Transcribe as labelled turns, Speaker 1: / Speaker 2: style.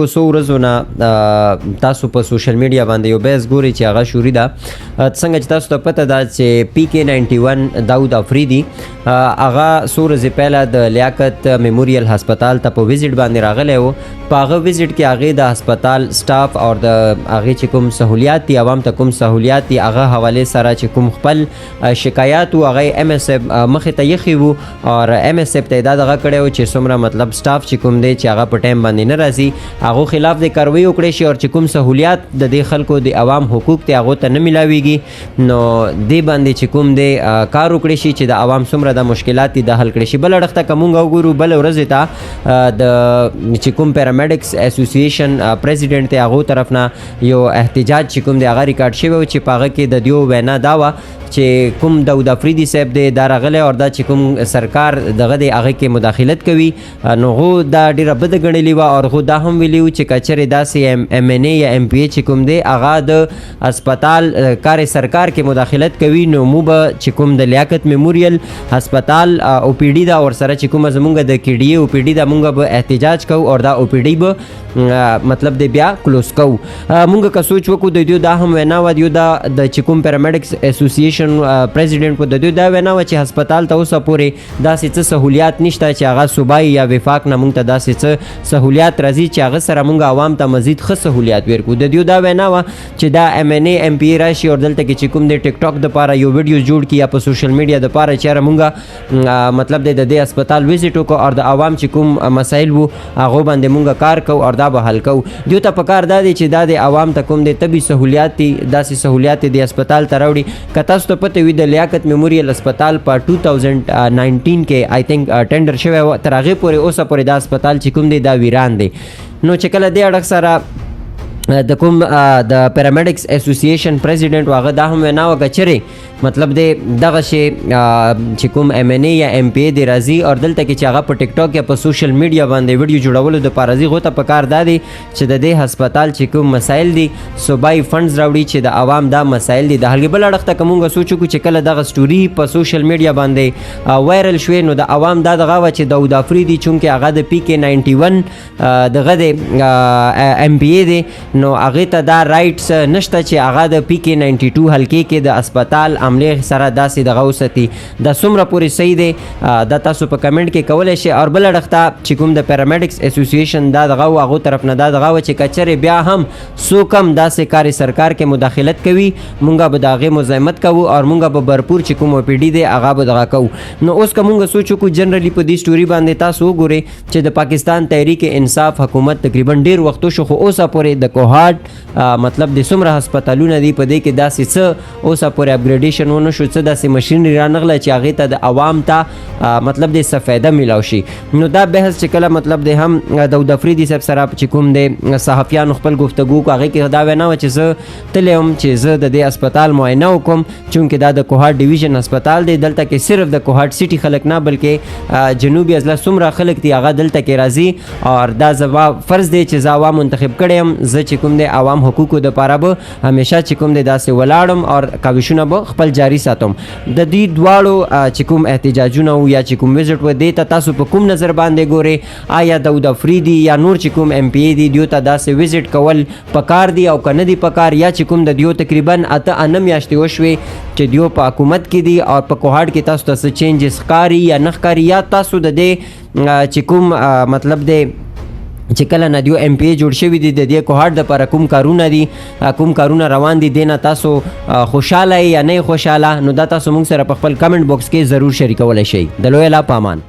Speaker 1: څو ورځو نه تاسو په سوشل میډیا باندې یو بحث ګورئ چې هغه شوري ده. څنګه چې تاسو ته پته ده چې PK91 داود افریدي هغه څو ورځې پهله د لیاقت میموریل هسپتال ته په ویزیټ باندې راغلی و. په هغه ویزیټ کې هغې د هسپتال سټاف او د هغې چې کوم سهولیات دي عوام ته کوم سهولیات دي هغه حوالې سره چې کوم خپل شکایات و هغه یې MS صاحب مخې ته ایښي وو او MS صاحب ته یې دا دغه کړی و چې څومره مطلب سټاف چې کوم دی چې هغه په ټایم باندې نه راځي هغو خلاف د کاروي وکړی شي او چې کوم سهولیات د دې خلکو د عوام حقوق دی هغو ته نه میلاویږي نو دې باندې چې کوم دی کار وکړی شي چې د عوام څومره د مشکلات دي د حل کړی شي. بله اړخ ته که مونږ وګورو بله ورځې ته د چې کوم پیرامیډکس اسوسییشن پریزیډنټ دی هغو طرف نه یو احتجاج چې کوم دی هغه ریکارډ شوی و چې په هغه کې د دیو وینا دا وه چې کوم داود افریدي صاحب دی دا راغلی او دا چې کوم سرکار دغه دی هغه کې مداخلت کوي نو هغو دا ډېره بده ګڼلې وه او هغو دا هم ویلي و چې که چېرې داسې MNA یا MPA چې کوم دی هغه د هسپتال کار سرکار کې مداخلت کوي نو مو به چې کوم د لیاقت میموریل هسپتال OPD دا ورسره چې کومه زمونږ د KDA OPD دا مونږ به احتجاج کوو او دا OPD به مطلب دی بیا کلوز کوو. مونږ که سوچ وکړو د دوی دا هم وینا وه د چې کوم پیرامیډکس اسوسییشن پریزیډنټ په د دوی دا وینا وه چې هسپتال ته اوسه پورې داسې څه سهولیات نشته چې هغه صوبایي یا وفاق نه مونږ ته داسې څه سهولیات راځي چې هغه سره مونږ عوام ته مزید ښه سهولیات ورکړو. د دوی دا وینا وه چې دا MNA MPA راشي او دلته کې چې کوم دی ټیک ټاک دپاره یو ویډیو جوړ کړي یا په سوشل میډیا دپاره چېرې مونږ مطلب دی د دې هسپتال ویزیټ وکړو او د عوام چې کوم مسایل وو هغو باندې مونږ کار کوو او دا به حل کوو. دوی ته په کار دا دی چې دا د عوام ته کوم دی طبي سهولیات دي داسې سهولیات دي هسپتال ته راوړي. که تاسو ته پته وي د لیاقت میموریل هسپتال په 2019 کې آی تھنک ټینډر شوی و تر هغې پورې اوسه پورې دا هسپتال چې کوم دی دا ویران دی. نو چې کله دې اړخ سره د کوم د پیرامیډکس اسوسییشن پریزیډنټ هغه دا هم وینا وکړه چېرې مطلب دی دغه شی چې کوم MNA یا MPA دی راځي او دلته کې چې هغه په ټیک ټاک یا په سوشل میډیا باندې ویډیو جوړولو دپاره راځي هغو ته په کار دا دی چې د دې هسپتال چې کوم مسایل دي صوبایي فنډز راوړي چې د عوام دا مسایل دي د حل. بل اړخ ته که مونږ سوچ وکړو چې کله دغه سټوري په سوشل میډیا باندې وایرل شوې نو د عوام دا دغه وه چې داود افریدي چونکې هغه د PK91 دغه دی MPA دی نو هغې ته دا رایټس نشته چې هغه د PK92 حلقې کې د هسپتال عملې سره داسې دغه وساتي. دا څومره پورې صحیح دی دا تاسو په کمنټ کې کولی شئ. او بل اړخ ته چې کوم د پیرامیډکس اسوسییشن دا دغه و هغو طرف نه دا دغه وه چې که چېرې بیا هم څوک هم داسې کار سرکار کې مداخلت کوي مونږ به د هغې مزاحمت کوو او مونږ به بھرپور چې کوم OPD دی هغه به دغه کوو. نو اوس که مونږ سوچ وکړو جنرالي په دې سټوري باندې تاسو وګورئ چې د پاکستان تحریک انصاف حکومت تقریبا ډېر وخت وشو خو اوسه پورې د کوهاټ مطلب د څومره هسپتالونه دي په دې کې داسې څه اوسه پورې اپګریډیشن ونه شو څه داسې مشینري رانغله چې هغې ته د عوام ته مطلب د څه فایده میلاو شي. نو دا بحث چې کله مطلب دی هم داود افریدي صاحب سره چې کوم دی صحافیانو خپل گفتگو کو هغې کې دا وینا وه چې زه تللی وم چې زه د دې هسپتال معاینه وکړم چونکې دا د کوهاټ ډیویژن هسپتال دی دلته کې صرف د کوهاټ سیټي خلک نه بلکې جنوبي اضلاع څومره خلک دي هغه دلته کې راځي او دا زما فرض دی چې زه عوام منتخب کړی یم زه چې کوم دی عوام حقوقو دپاره به همیشه چې کوم دی داسې ولاړم او کاوشونه به خپل جاری ساتم. د دې دواړو چې کوم احتجاجونه و یا چې کوم ویزټ و دې ته تاسو په کوم نظر باندې ګورئ آیا داود افریدي یا نور چې کوم MPA دي دیو ته داسې ویزټ کول پکار دي او که نه دي پکار یا چې کوم د دیو تقریبا 8 میاشتې وشوې چې دیو په حکومت کې دي او په کوهاټ کې تاسو ته څه چینجز ښکاري یا نه ښکاري یا تاسو د دې چې کوم مطلب دی چې کله نه دیو MPA جوړ شوي دي د دې کوهاټ دپاره کوم کارونه دي کوم کارونه روان دي دې نه تاسو خوشحاله یا نه خوشحاله نو دا تاسو موږ سره په خپل کمنټ باکس کې ضرور شریکولی شئ. د لوی الله په امان.